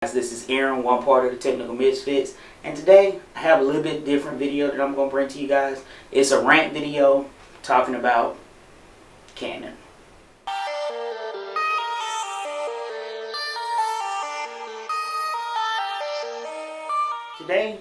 This is Aaron, one part of the Technical Misfits, and today I have a little bit different video that I'm going to bring to you guys. It's a rant video talking about Canon. Today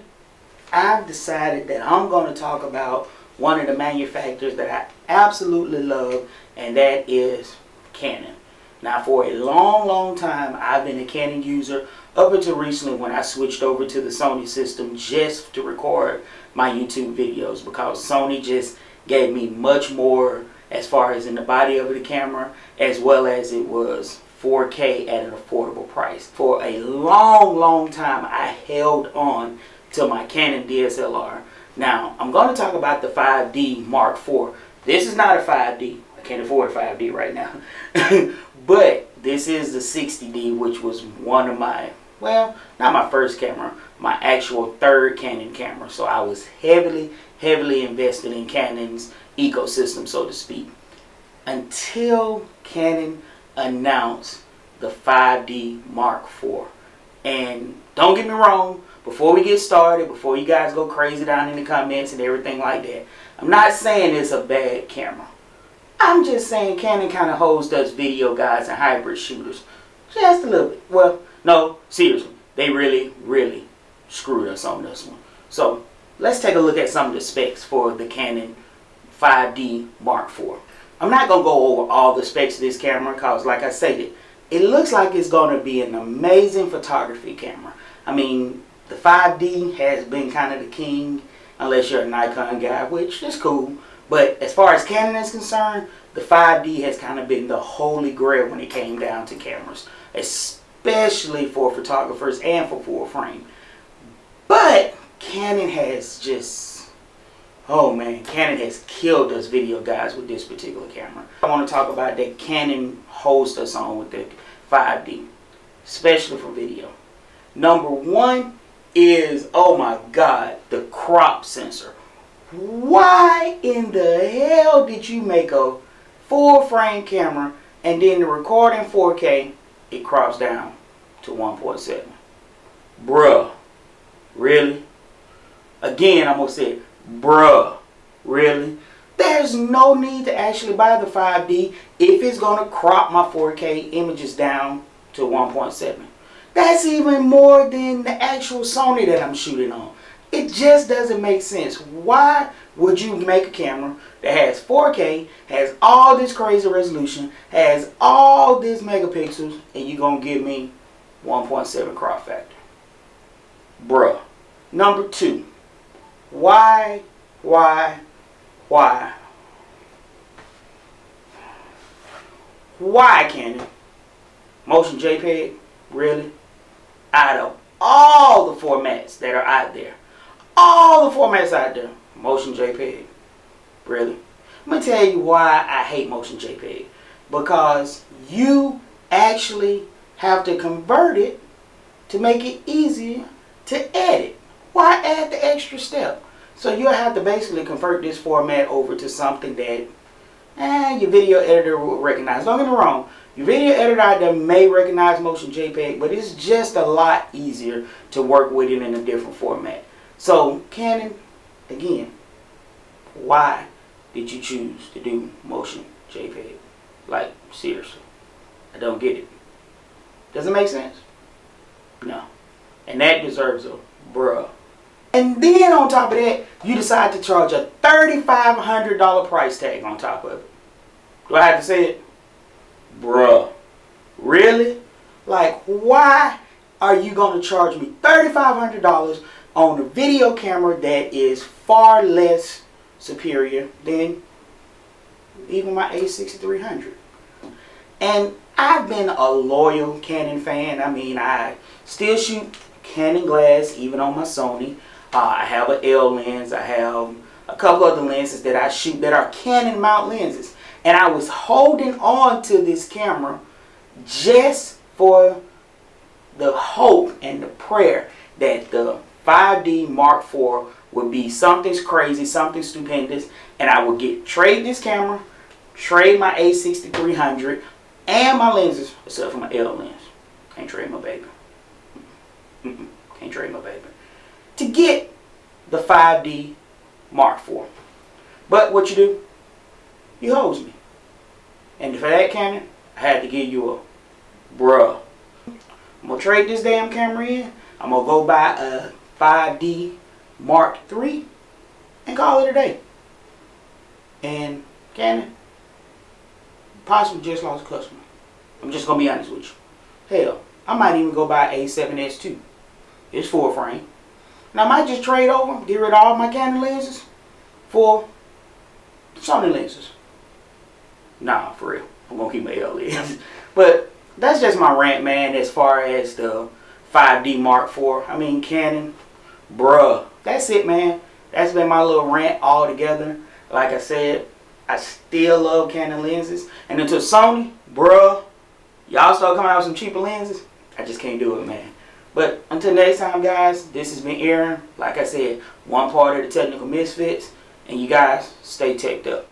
I've decided that I'm going to talk about one of the manufacturers that I absolutely love, and that is Canon. Now, for a long time, I've been a Canon user up until recently when I switched over to the Sony system just to record my YouTube videos, because Sony just gave me much more as far as in the body of the camera, as well as it was 4K at an affordable price. For a long time, I held on to my Canon DSLR. Now, I'm going to talk about the 5D Mark IV. This is not a 5D. I can't afford a 5D right now. But this is the 60D, which was one of my, well, not my first camera, my actual third Canon camera. So I was heavily invested in Canon's ecosystem, so to speak, until Canon announced the 5D Mark IV. And don't get me wrong, before we get started, before you guys go crazy down in the comments and everything like that, I'm not saying it's a bad camera. I'm just saying Canon kind of holds us video guys and hybrid shooters just a little bit. Well, no, seriously, they really screwed us on this one. So let's take a look at some of the specs for the Canon 5D Mark IV. I'm not going to go over all the specs of this camera because, like I stated, it looks like it's going to be an amazing photography camera. I mean, the 5D has been kind of the king, unless you're a Nikon guy, which is cool. But as far as Canon is concerned, the 5D has kind of been the holy grail when it came down to cameras, especially for photographers and for full frame. But Canon has just, oh man, Canon has killed us video guys with this particular camera. I want to talk about that Canon holds us on with the 5D, especially for video. Number one is, oh my God, the crop sensor. Why in the hell did you make a full frame camera and then to record in 4K, it crops down to 1.7? Bruh, really? Again, I'm going to say it, bruh, really? There's no need to actually buy the 5D if it's going to crop my 4K images down to 1.7. That's even more than the actual Sony that I'm shooting on. It just doesn't make sense. Why would you make a camera that has 4K, has all this crazy resolution, has all these megapixels, and you're going to give me 1.7 crop factor? Bruh. Number two, why Canon? Motion JPEG? Really? Out of all the formats that are out there, motion JPEG, really? Let me tell you why I hate motion JPEG. Because you actually have to convert it to make it easier to edit. Why add the extra step? So you'll have to basically convert this format over to something that your video editor will recognize. Don't get me wrong, your video editor out there may recognize motion JPEG, but it's just a lot easier to work with it in a different format. So Canon, again, why did you choose to do motion JPEG? Like, seriously, I don't get it. Does it make sense? No. And that deserves a bruh. And then on top of that, you decide to charge a $3,500 price tag on top of it. Do I have to say it? Bruh. Really? Like, why are you going to charge me $3,500 on a video camera that is far less superior than even my A6300? And I've been a loyal Canon fan. I mean, I still shoot Canon glass even on my Sony. I have an L lens. I have a couple other lenses that I shoot that are Canon mount lenses. And I was holding on to this camera just for the hope and the prayer that the 5D Mark IV would be something crazy, something stupendous, and I would trade this camera, trade my A6300 and my lenses, except for my L lens. Can't trade my baby. Can't trade my baby. To get the 5D Mark IV. But what you do? You hose me. And for that Canon, I had to give you a bruh. I'm going to trade this damn camera in. I'm going to go buy a 5D Mark III and call it a day. And Canon possibly just lost a customer. I'm just going to be honest with you. Hell, I might even go buy A7S2. It's full frame. And I might just trade over, get rid of all my Canon lenses for Sony lenses. Nah, for real. I'm going to keep my L lenses. But that's just my rant, man, as far as the 5D Mark IV. I mean, Canon, bruh. That's it, man. That's been my little rant all together. Like I said, I still love Canon lenses. And until Sony, bruh, y'all start coming out with some cheaper lenses, I just can't do it, man. But until next time, guys, this has been Aaron. Like I said, one part of the Technical Misfits. And you guys, stay teched up.